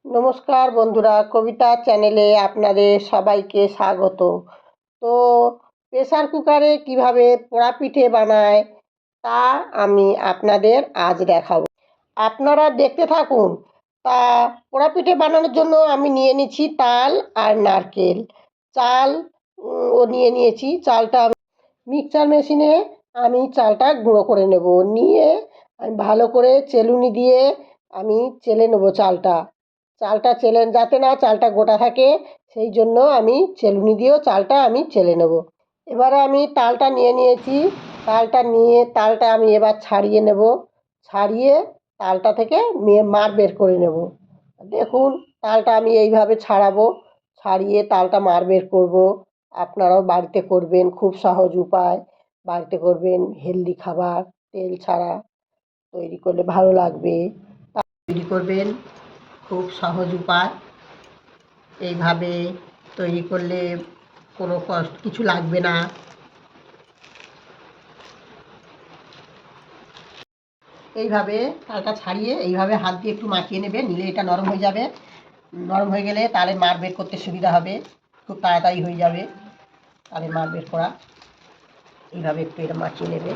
নমস্কার বন্ধুরা, কবিতা চ্যানেলে আপনাদের সবাইকে স্বাগত। তো প্রেসার কুকারে কিভাবে পোড়া পিঠে বানায় তা আমি আপনাদের আজ দেখাবো। আপনারা দেখতে থাকুন। তা পোড়া পিঠে বানানোর জন্য আমি নিয়ে নিয়েছি তাল আর নারকেল। চাল ও নিয়ে নিয়েছি। চালটা মিক্সচার মেশিনে আমি চালটা গুঁড়ো করে নেব। নিয়ে আমি ভালো করে চেলুনি দিয়ে আমি চেলে নেব চালটা। চালটা চেলে যাতে না চালটা গোটা থাকে, সেই জন্য আমি চেলুনি দিয়েও চালটা আমি চেলে নেব। এবারে আমি তালটা নিয়ে নিয়েছি। তালটা আমি এবার ছাড়িয়ে নেব। ছাড়িয়ে তালটা থেকে মাড় বের করে নেব। দেখুন, তালটা আমি এইভাবে ছাড়াবো। ছাড়িয়ে তালটা মাড় বের করব। আপনারাও বাড়িতে করবেন, খুব সহজ উপায়। বাড়িতে করবেন, হেলদি খাবার, তেল ছাড়া তৈরি করলে ভালো লাগবে। তৈরি করবেন, খুব সহজ উপায়। এইভাবে তৈরি করলে কোনো কিছু লাগবে না। এইভাবে তালটা ছাড়িয়ে এইভাবে হাত দিয়ে একটু মাখিয়ে নেবে, নিলে এটা নরম হয়ে যাবে। নরম হয়ে গেলে তালের মাড় বের করতে সুবিধা হবে, খুব তাড়াতাড়ি হয়ে যাবে তালের মাড় বের করা। এইভাবে একটু এটা মাখিয়ে নেবে।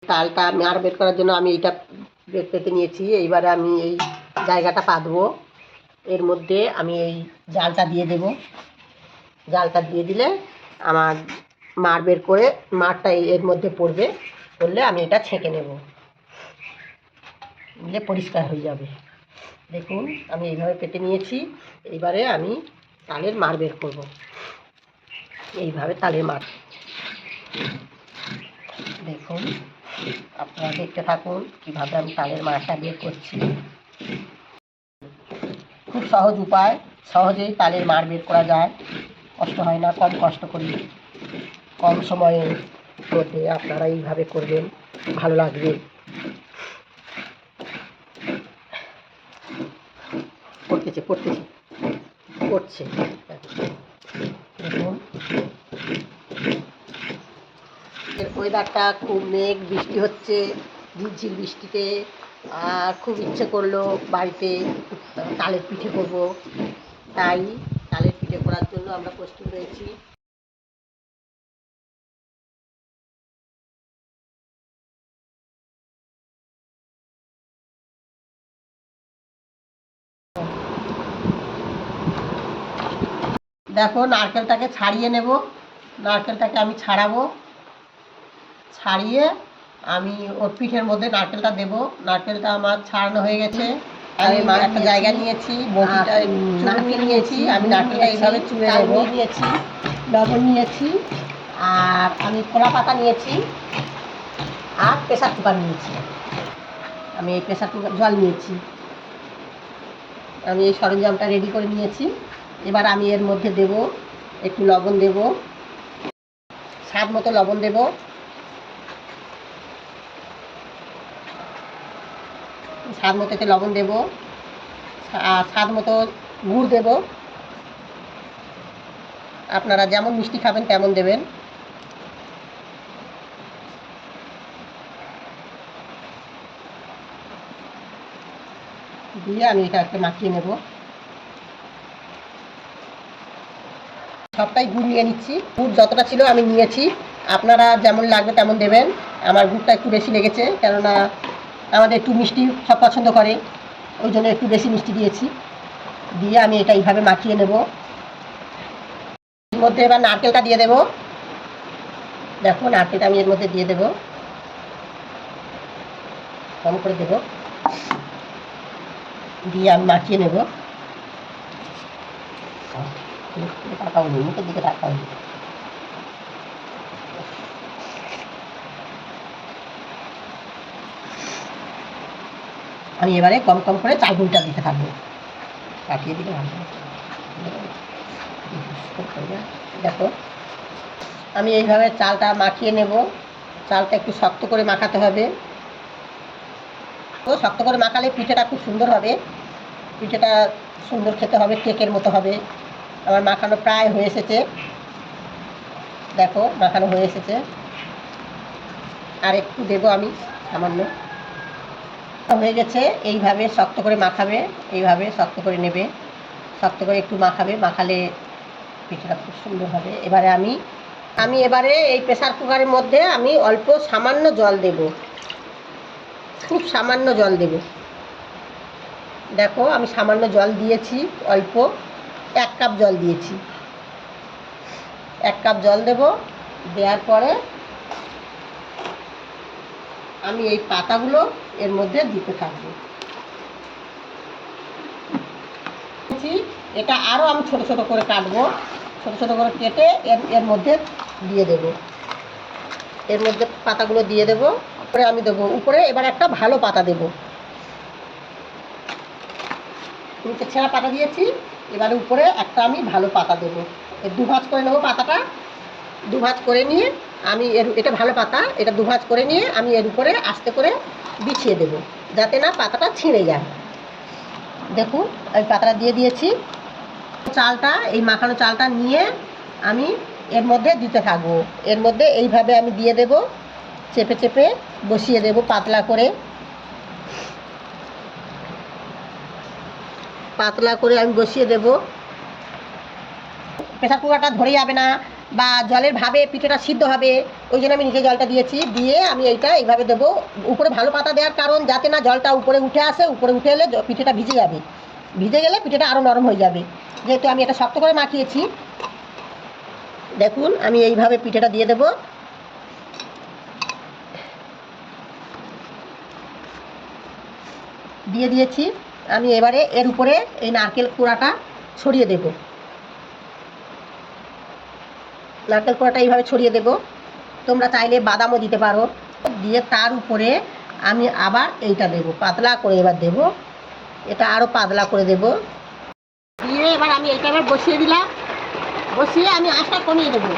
তালটা মাড় বের করার জন্য আমি এইটা পেতে নিয়েছি। এইবারে আমি এই জায়গাটা পাতবো। এর মধ্যে আমি এই জালটা দিয়ে দেব। জালটা দিয়ে দিলে আমার মাড় বের করে মাড়টা এর মধ্যে পড়বে। পড়লে আমি এটা ছেঁকে নেব, নিলে পরিষ্কার হয়ে যাবে। দেখুন, আমি এইভাবে পেতে নিয়েছি। এইবারে আমি তালের মাড় বের করব। এইভাবে তালের মাড় দেখুন, আপনারা দেখতে থাকুন কীভাবে আমি তালের মাড়টা বের করছি। খুব সহজ উপায়, সহজেই তালের মাড় বের করা যায়, কষ্ট হয় না। কম কষ্ট করি, কম সময়ের মধ্যে আপনারা এইভাবে করবেন, ভালো লাগবে। করছে দেখুন, ওয়েদারটা খুব মেঘ, বৃষ্টি হচ্ছে, ঝিরঝির বৃষ্টিতে। আর খুব ইচ্ছে করলো বাড়িতে তালের পিঠে করব। তাই তালের পিঠে করার জন্য আমরা প্রস্তুত হয়েছি। দেখো, নারকেলটাকে ছাড়িয়ে নেব। নারকেলটাকে আমি ছাড়াবো। ছাড়িয়ে আমি ওর পিঠের মধ্যে নারকেলটা দেব। নারকেলটা আমার ছাড়ানো হয়ে গেছে। আমি একটা জায়গা নিয়েছি, বটিটা নারকেল নিয়েছি। আমি নারকেলটা এইভাবে চুড়ে নেব। নিয়েছি, লবণ নিয়েছি, আর আমি কলা পাতা নিয়েছি, আর প্রেসার কুকার নিয়েছি। আমি এই প্রেসার কুকার জল নিয়েছি। আমি এই সরঞ্জামটা রেডি করে নিয়েছি। এবার আমি এর মধ্যে দেব একটু লবণ, দেব স্বাদ মতো লবণ, দেব স্বাদ মতো এতে লবণ, দেব আর স্বাদ মতো গুড় দেব। আপনারা যেমন মিষ্টি খাবেন তেমন দেবেন। দিয়ে আমি এটা একটা মাখিয়ে নেব। সবটাই গুড় নিয়ে নিচ্ছি। গুড় যতটা ছিল আমি নিয়েছি, আপনারা যেমন লাগবে তেমন দেবেন। আমার গুড়টা একটু বেশি লেগেছে, কেননা আমাদের একটু মিষ্টি সব পছন্দ করে, ওই জন্য একটু বেশি মিষ্টি দিয়েছি। দিয়ে আমি এটা এইভাবে মাখিয়ে নেব। এর মধ্যে এবার নারকেলটা দিয়ে দেব। দেখো, নারকেলটা আমি এর মধ্যে দিয়ে দেব, কম করে দেব। দিয়ে আমি মাখিয়ে নেব। তাকাও নি, মুখের দিকে তাকাও নি। আমি এবারে কম কম করে চাল গুঁড়িটা দিতে থাকবো। কাটিয়ে দিলে ভালো। দেখো, আমি এইভাবে চালটা মাখিয়ে নেব। চালটা একটু শক্ত করে মাখাতে হবে। তো শক্ত করে মাখালে পিঠেটা খুব সুন্দর হবে। পিঠেটা সুন্দর খেতে হবে, কেকের মতো হবে। আমার মাখানো প্রায় হয়ে এসেছে। দেখো, মাখানো হয়ে এসেছে। আর একটু দেবো আমি সামান্য। হয়ে গেছে। এইভাবে শক্ত করে মাখাবে, এইভাবে শক্ত করে নেবে, শক্ত করে একটু মাখাবে, মাখালে পিঠাটা খুব সুন্দর হবে। এবারে আমি এবারে এই প্রেসার কুকারের মধ্যে আমি অল্প সামান্য জল দেব, খুব সামান্য জল দেব। দেখো আমি সামান্য জল দিয়েছি, অল্প 1 কাপ জল দিয়েছি। 1 কাপ জল দেব। দেওয়ার পরে আমি এই পাতাগুলো এর মধ্যে দিতে থাকবো। এটা আরও আমি ছোট ছোট করে কাটবো, ছোট ছোট করে কেটে এর মধ্যে দিয়ে দেব। এর মধ্যে পাতাগুলো দিয়ে দেব। উপরে আমি দেবো, উপরে এবার একটা ভালো পাতা দেব। নিচে ছেঁড়া পাতা দিয়েছি, এবারে উপরে একটা আমি ভালো পাতা দেবো। দুভাঁজ করে নেবো পাতাটা, দুভাঁজ করে নিয়ে আমি এটা ভালো পাতা, এটা দুভাঁজ করে নিয়ে আমি এর উপরে আস্তে করে বিছিয়ে দেব, যাতে না পাতাটা ছিঁড়ে যায়। দেখুন আমি পাতাটা দিয়ে দিয়েছি। চালটা, এই মাখানো চালটা নিয়ে আমি এর মধ্যে দিতে থাকবো। এর মধ্যে এইভাবে আমি দিয়ে দেব, চেপে চেপে বসিয়ে দেব পাতলা করে, পাতলা করে আমি বসিয়ে দেব। প্রেসার কুকারটা ধরে যাবে না বা জলের ভাবে পিঠেটা সিদ্ধ হবে, ওই জন্য আমি নিচে জলটা দিয়েছি। দিয়ে আমি এইটা এইভাবে দেবো। উপরে ভালো পাতা দেওয়ার কারণ যাতে না জলটা উপরে উঠে আসে, উপরে উঠে এলে পিঠেটা ভিজে যাবে, ভিজে গেলে পিঠেটা আরও নরম হয়ে যাবে। যেহেতু আমি এটা শক্ত করে মাখিয়েছি, দেখুন আমি এইভাবে পিঠেটা দিয়ে দেব। দিয়ে দিয়েছি। আমি এবারে এর উপরে এই নারকেল কুড়াটা ছড়িয়ে দেব। নারকেল কোড়াটা এইভাবে ছড়িয়ে দেব। তোমরা চাইলে বাদামও দিতে পারো। দিয়ে তার উপরে আমি আবার এইটা দেব, পাতলা করে এবার দেব, এটা আরও পাতলা করে দেব। দিয়ে এবার আমি এইটা এবার বসিয়ে দিলাম। বসিয়ে আমি আঁচটা কমিয়ে দেবো,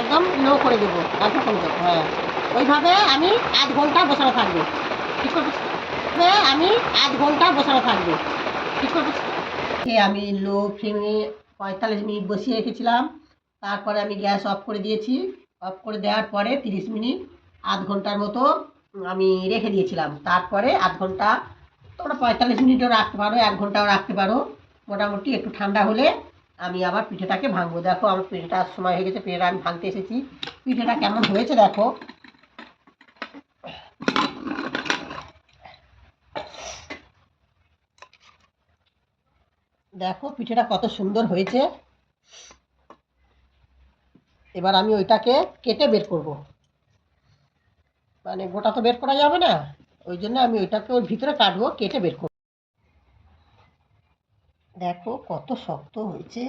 একদম লো করে দেবো, একদম কমে দেবো। হ্যাঁ, ওইভাবে আমি 1 ঘন্টা বসানো থাকবে। ঠিক করে আমি 1 ঘন্টা বসানো থাকবে। ঠিক করে আমি লো ফ্লেমে 45 মিনিট বসিয়ে রেখেছিলাম। তারপরে আমি গ্যাস অফ করে দিয়েছি। অফ করে দেওয়ার পরে 30 মিনিট, 1/2 ঘন্টার মতো আমি রেখে দিয়েছিলাম। তারপরে 1/2 ঘন্টা, তোমরা 45 মিনিটও রাখতে পারো, 1 ঘন্টাও রাখতে পারো। মোটামুটি একটু ঠান্ডা হলে আমি আবার পিঠেটাকে ভাঙবো। দেখো আমার পিঠেটার সময় হয়ে গেছে, পিঠেটা আমি ভাঙতে এসেছি। পিঠেটা কেমন হয়েছে দেখো। দেখো পিঠেটা কত সুন্দর হয়েছে। এবার আমি ওইটাকে কেটে বের করব, মানে গোটা তো বের করা যাবে না, ওই জন্য আমি ওইটাকে ওর ভিতরে কাটবো, কেটে বের করব। দেখো কত শক্ত হয়েছে।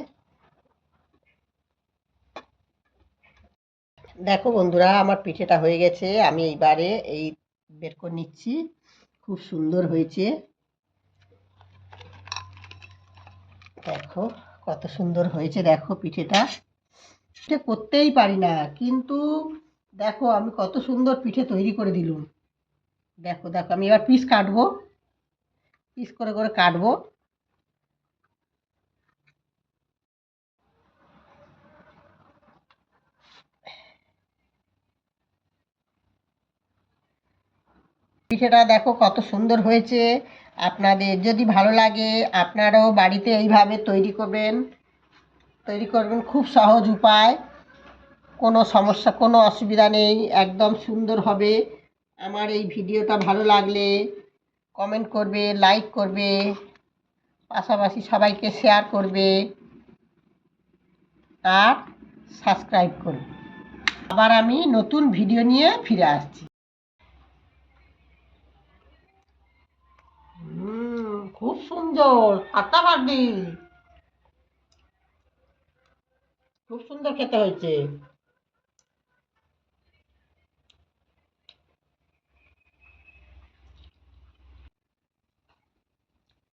দেখো বন্ধুরা আমার পিঠেটা হয়ে গেছে। আমি এইবারে এই বের করে নিচ্ছি। খুব সুন্দর হয়েছে। দেখো কত সুন্দর হয়েছে। দেখো পিঠেটা, পিঠে করতেই পারি না, কিন্তু দেখো আমি কত সুন্দর পিঠে তৈরি করে দিলুম। দেখো দেখো আমি এবার পিস কাটবো, পিস করে করে কাটবো। পিঠেটা দেখো কত সুন্দর হয়েছে। আপনাদের যদি ভালো লাগে আপনারাও বাড়িতে এইভাবে তৈরি করবেন, খুব সহজ উপায়, কোনো সমস্যা কোনো অসুবিধা নেই, একদম সুন্দর হবে। আমার এই ভিডিওটা ভালো লাগলে কমেন্ট করবে, লাইক করবে, পাশাপাশি সবাইকে শেয়ার করবে আর সাবস্ক্রাইব করবে। আবার আমি নতুন ভিডিও নিয়ে ফিরে আসছি। খুব সুন্দর, ফাটাফাটি, খুব সুন্দর খেতে হয়েছে।